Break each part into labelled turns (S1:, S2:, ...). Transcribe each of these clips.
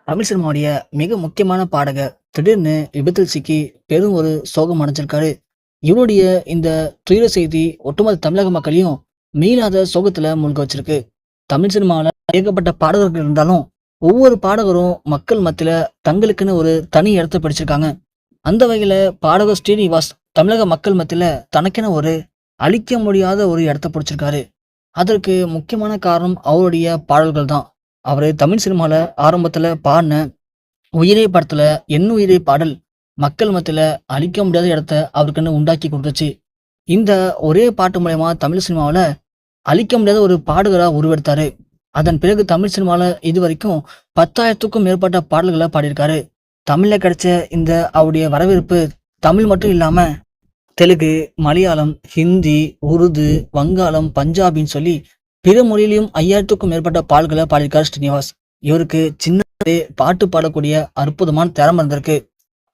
S1: தமிழ் சினிமாவுடைய மிக முக்கியமான பாடகர் திடீர்னு விபத்தில் சிக்கி பெரும் ஒரு சோகம் அடைஞ்சிருக்காரு. இவருடைய இந்த துயர செய்தி ஒட்டுமொத்த தமிழக மக்களையும் மீளாத சோகத்துல மூழ்க வச்சிருக்கு. தமிழ் சினிமாவில் ஏகப்பட்ட பாடகர்கள் இருந்தாலும் ஒவ்வொரு பாடகரும் மக்கள் மத்தியில தங்களுக்குன்னு ஒரு தனி இடத்தை பிடிச்சிருக்காங்க. அந்த வகையில பாடகர் ஸ்ரீனிவாஸ் தமிழக மக்கள் மத்தியில தனக்கென ஒரு அழிக்க முடியாத ஒரு இடத்தை பிடிச்சிருக்காரு. அதற்கு முக்கியமான காரணம் அவருடைய பாடல்கள் தான். அவரு தமிழ் சினிமால ஆரம்பத்துல பாடின உயிரே படத்துல எண்ணுயிரே பாடல் மக்கள் மத்தியில அழிக்க முடியாத இடத்த அவருக்குன்னு உண்டாக்கி கொடுத்துச்சு. இந்த ஒரே பாட்டு மூலயமா தமிழ் சினிமாவில் அழிக்க முடியாத ஒரு பாடகரா உருவெடுத்தாரு. அதன் பிறகு தமிழ் சினிமால இதுவரைக்கும் 10,000க்கும் மேற்பட்ட பாடல்களை பாடியிருக்காரு. தமிழ்ல கிடைச்ச இந்த அவருடைய வரவேற்பு தமிழ் மட்டும் இல்லாம தெலுங்கு, மலையாளம், ஹிந்தி, உருது, வங்காளம், பஞ்சாபின்னு சொல்லி பிற மொழியிலும் 5,000க்கும் மேற்பட்ட பாடல்களை பாடியிருக்காரு ஸ்ரீனிவாஸ். இவருக்கு சின்னதே பாட்டு பாடக்கூடிய அற்புதமான திறமை இருந்திருக்கு.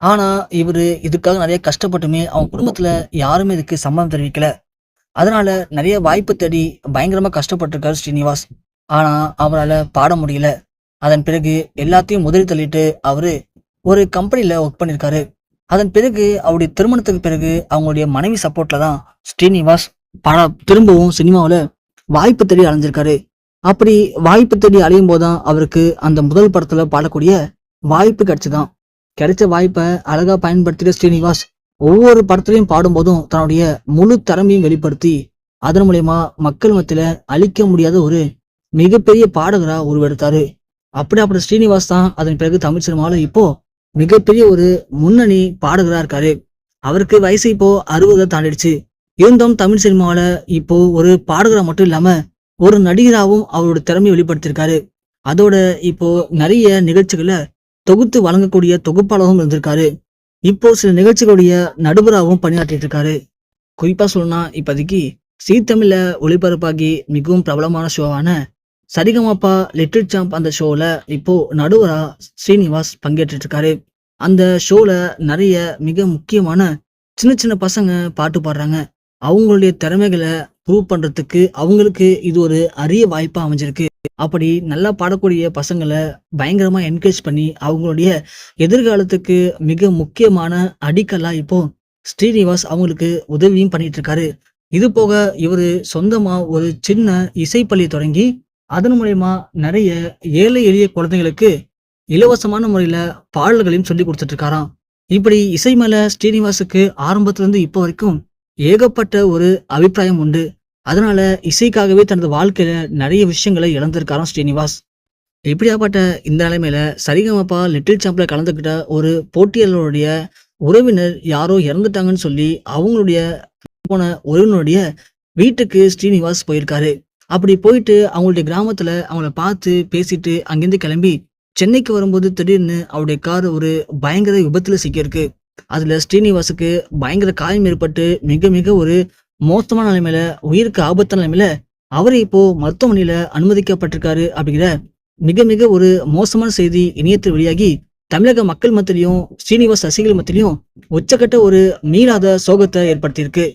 S1: ஆனா இவரு இதுக்காக நிறைய கஷ்டப்பட்டுமே அவங்க குடும்பத்துல யாருமே இதுக்கு சம்மதம் தெரிவிக்கல. அதனால நிறைய வாய்ப்பு தேடி பயங்கரமா கஷ்டப்பட்டிருக்காரு ஸ்ரீனிவாஸ். ஆனா அவரால் பாட முடியல. அதன் பிறகு எல்லாத்தையும் முதலி தள்ளிட்டு அவரு ஒரு கம்பெனில ஒர்க் பண்ணியிருக்காரு. அதன் பிறகு அவருடைய திருமணத்துக்கு பிறகு அவங்களுடைய மனைவி சப்போர்ட்ல தான் ஸ்ரீனிவாஸ் திரும்பவும் சினிமாவில் வாய்ப்பு தேடி அலைஞ்சிருக்காரு. அப்படி வாய்ப்பு தேடி அலையும் போதுதான் அவருக்கு அந்த முதல் படத்துல பாடக்கூடிய வாய்ப்பு கிடைச்சுதான். கிடைச்ச வாய்ப்பை அழகா பயன்படுத்திய ஸ்ரீனிவாஸ் ஒவ்வொரு படத்துலையும் பாடும்போதும் தன்னுடைய முழு திறமையும் வெளிப்படுத்தி அதன் மூலயமா மக்கள் மத்தியில அழிக்க முடியாத ஒரு மிகப்பெரிய பாடகரா உருவெடுத்தாரு. அப்படி ஸ்ரீனிவாஸ் தான் அதன் பிறகு தமிழ் சினிமாவில் இப்போ மிகப்பெரிய ஒரு முன்னணி பாடகரா இருக்காரு. அவருக்கு வயசு இப்போ 60 தாண்டிடுச்சு. இருந்தும் தமிழ் சினிமாவில் இப்போ ஒரு பாடகரா மட்டும் இல்லாம ஒரு நடிகராகவும் அவரோட திறமையை வெளிப்படுத்தியிருக்காரு. அதோட இப்போ நிறைய நிகழ்ச்சிகளை தொகுத்து வழங்கக்கூடிய தொகுப்பாளரும் இருந்திருக்காரு. இப்போ சில நிகழ்ச்சிகளுடைய நடுவராகவும் பணியாற்றிட்டு இருக்காரு. குறிப்பா சொல்லணும்னா இப்போதைக்கு சீ தமிழ்ல ஒளிபரப்பாகி மிகவும் பிரபலமான ஷோவான சரிகமப்பா லிட்டில் சாம்ப் அந்த ஷோல இப்போ நடுவரா ஸ்ரீனிவாஸ் பங்கேற்றுட்டு இருக்காரு. அந்த ஷோல நிறைய மிக முக்கியமான சின்ன சின்ன பசங்க பாட்டு பாடுறாங்க. அவங்களுடைய திறமைகளை ப்ரூவ் பண்றதுக்கு அவங்களுக்கு இது ஒரு அரிய வாய்ப்பா அமைஞ்சிருக்கு. அப்படி நல்லா பாடக்கூடிய பசங்களை பயங்கரமா என்கரேஜ் பண்ணி அவங்களுடைய எதிர்காலத்துக்கு மிக முக்கியமான அடிக்கல்லா இப்போ ஸ்ரீனிவாஸ் அவங்களுக்கு உதவியும் பண்ணிட்டு இருக்காரு. இது போக இவரு சொந்தமா ஒரு சின்ன இசைப்பள்ளி தொடங்கி அதன் மூலயமா நிறைய ஏழை எளிய குழந்தைகளுக்கு இலவசமான முறையில பாடல்களையும் சொல்லி கொடுத்துட்டு இருக்காராம். இப்படி இசை மேல ஸ்ரீனிவாசுக்கு ஆரம்பத்துல இருந்து இப்போ வரைக்கும் ஏகப்பட்ட ஒரு அபிப்பிராயம் உண்டு. அதனால இசைக்காகவே தனது வாழ்க்கையில நிறைய விஷயங்களை இழந்திருக்காராம் ஸ்ரீனிவாஸ். இப்படியாப்பட்ட இந்த நிலைமையில சரிகமப்பா லிட்டில் சாம்ப்ல கலந்துக்கிட்ட ஒரு போட்டியாளருடைய உறவினர் யாரோ இறந்துட்டாங்கன்னு சொல்லி அவங்களுடைய போன உறவினருடைய வீட்டுக்கு ஸ்ரீனிவாஸ் போயிருக்காரு. அப்படி போயிட்டு அவங்களுடைய கிராமத்துல அவங்கள பார்த்து பேசிட்டு அங்கிருந்து கிளம்பி சென்னைக்கு வரும்போது திடீர்னு அவருடைய கார் ஒரு பயங்கர விபத்துல சிக்கியிருக்கு. அதுல ஸ்ரீனிவாசுக்கு பயங்கர காயம் ஏற்பட்டு மிக மிக ஒரு மோசமான நிலைமையில உயிருக்கு ஆபத்தான நிலைமையில அவரை இப்போ மருத்துவமனையில அனுமதிக்கப்பட்டிருக்காரு. அப்படிங்கிற மிக மிக ஒரு மோசமான செய்தி இணையத்தில் வெளியாகி தமிழக மக்கள் மத்தியிலையும் ஸ்ரீனிவாஸ் ரசிகர்கள் மத்தியிலையும் உச்சக்கட்ட ஒரு மீளாத சோகத்தை ஏற்படுத்தியிருக்கு.